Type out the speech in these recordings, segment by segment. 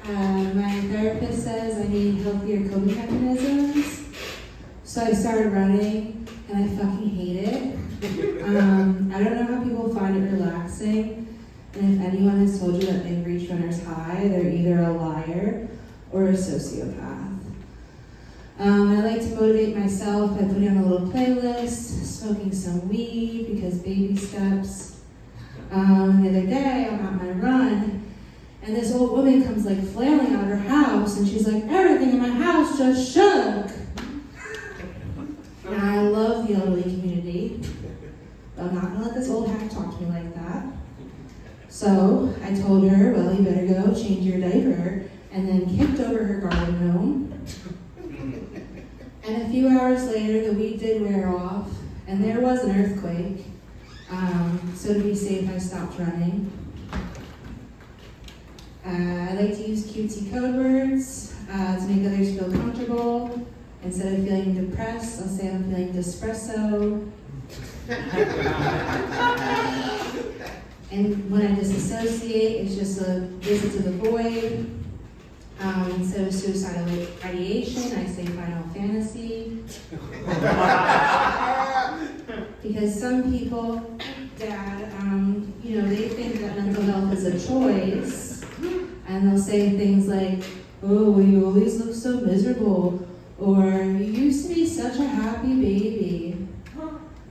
My therapist says I need healthier coping mechanisms. So I started running, and I fucking hate it. I don't know how people find it relaxing, and if anyone has told you that they've reached runner's high, they're either a liar or a sociopath. I like to motivate myself by putting on a little playlist, smoking some weed because baby steps. The other day, I'm on my run, and this old woman comes like flailing out of her house, and she's like, everything in my house just shook. And I love the elderly community, but I'm not gonna let this old hack talk to me like that. So I told her, well, you better go change your diaper, and then kicked over her garden gnome. And a few hours later, the weed did wear off, and there was an earthquake. So to be safe, I stopped running. I like to use cutesy code words to make others feel comfortable. Instead of feeling depressed, I'll say I'm feeling dispresso. And when I disassociate, it's just a visit to the void. Instead of suicidal ideation, I say Final Fantasy. Because some people, Dad, they think that mental health is a choice. And they'll say things like, oh, you always look so miserable. Or, you used to be such a happy baby.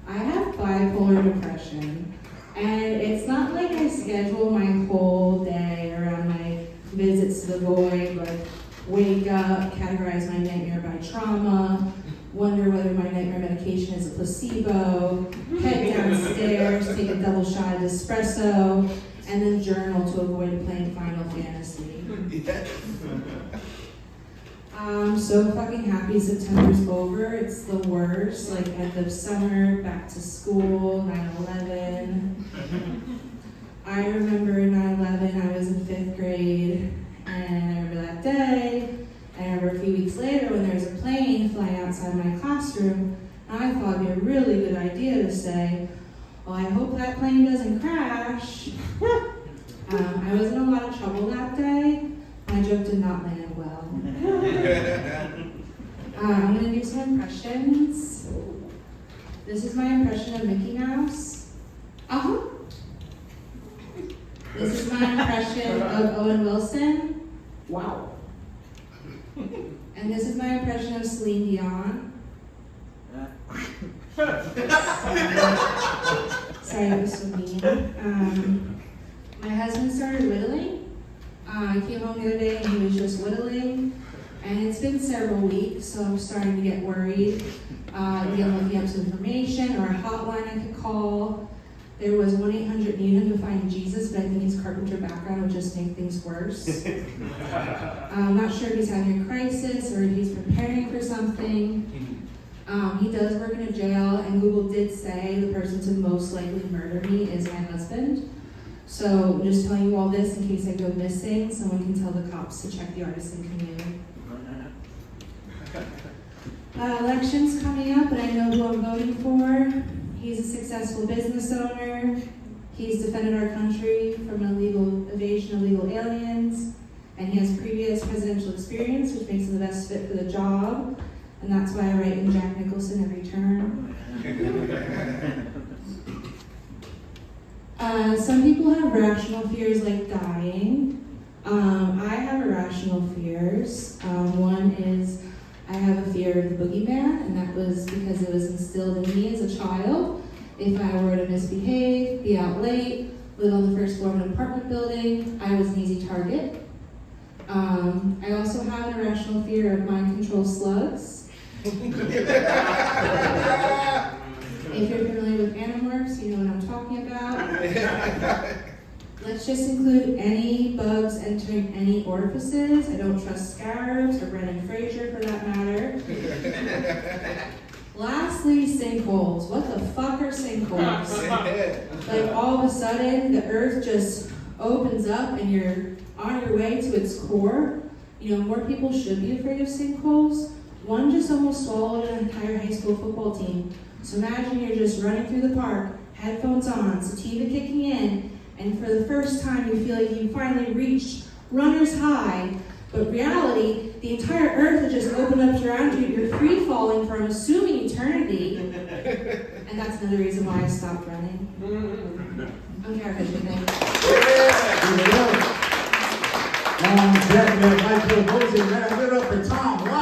I have bipolar depression. And it's not like I schedule my whole day around my visits to the void, like wake up, categorize my nightmare by trauma, wonder whether my nightmare medication is a placebo, head downstairs, take a double shot of espresso, and then journal to avoid playing Final Fantasy. I'm so fucking happy September's over. It's the worst, like end of summer, back to school, 9/11. I remember 9/11, I was in 5th grade, and I remember that day. I remember a few weeks later when there was a plane flying outside my classroom, and I thought it'd be a really good idea to say, well, I hope that plane doesn't crash. I was in a lot of trouble that day. My joke did not land well. I'm going to do some impressions. This is my impression of Mickey Mouse. Uh-huh. This is my impression of Owen Wilson. Wow. And this is my impression of Celine Dion. Sorry, that was so mean. My husband started whittling. I came home the other day and he was just whittling. And it's been several weeks, so I'm starting to get worried. Again, looking up some information or a hotline I could call. There was 1-800 need him to find Jesus, but I think his carpenter background would just make things worse. I'm not sure if he's having a crisis or if he's preparing for something. He does work in a jail, and Google did say the person to most likely murder me is my husband. So I'm just telling you all this in case I go missing. Someone can tell the cops to check the artisan community. Election's coming up, and I know who I'm voting for. He's a successful business owner. He's defended our country from illegal evasion of illegal aliens. And he has previous presidential experience, which makes him the best fit for the job. And that's why I write in Jack Nicholson every turn. Some people have rational fears like dying. I have irrational fears. One is I have a fear of the boogeyman, and that was because it was instilled in me as a child. If I were to misbehave, be out late, live on the first floor of an apartment building, I was an easy target. I also have an irrational fear of mind control slugs. If you're familiar with Animorphs, you know what I'm talking about. Let's just include any bugs entering any orifices. I don't trust scarabs or Brendan Fraser for that matter. Lastly, sinkholes. What the fuck are sinkholes? Like all of a sudden, the earth just opens up and you're on your way to its core. You know, more people should be afraid of sinkholes. One just almost swallowed an entire high school football team. So imagine you're just running through the park, headphones on, sativa kicking in, and for the first time you feel like you finally reached runner's high, But reality, the entire earth has just opened up around you. You're free falling from assuming eternity. And that's another reason why I stopped running. Okay, our vision thing. Definitely, Michael Moses, man. Give it up for Tom.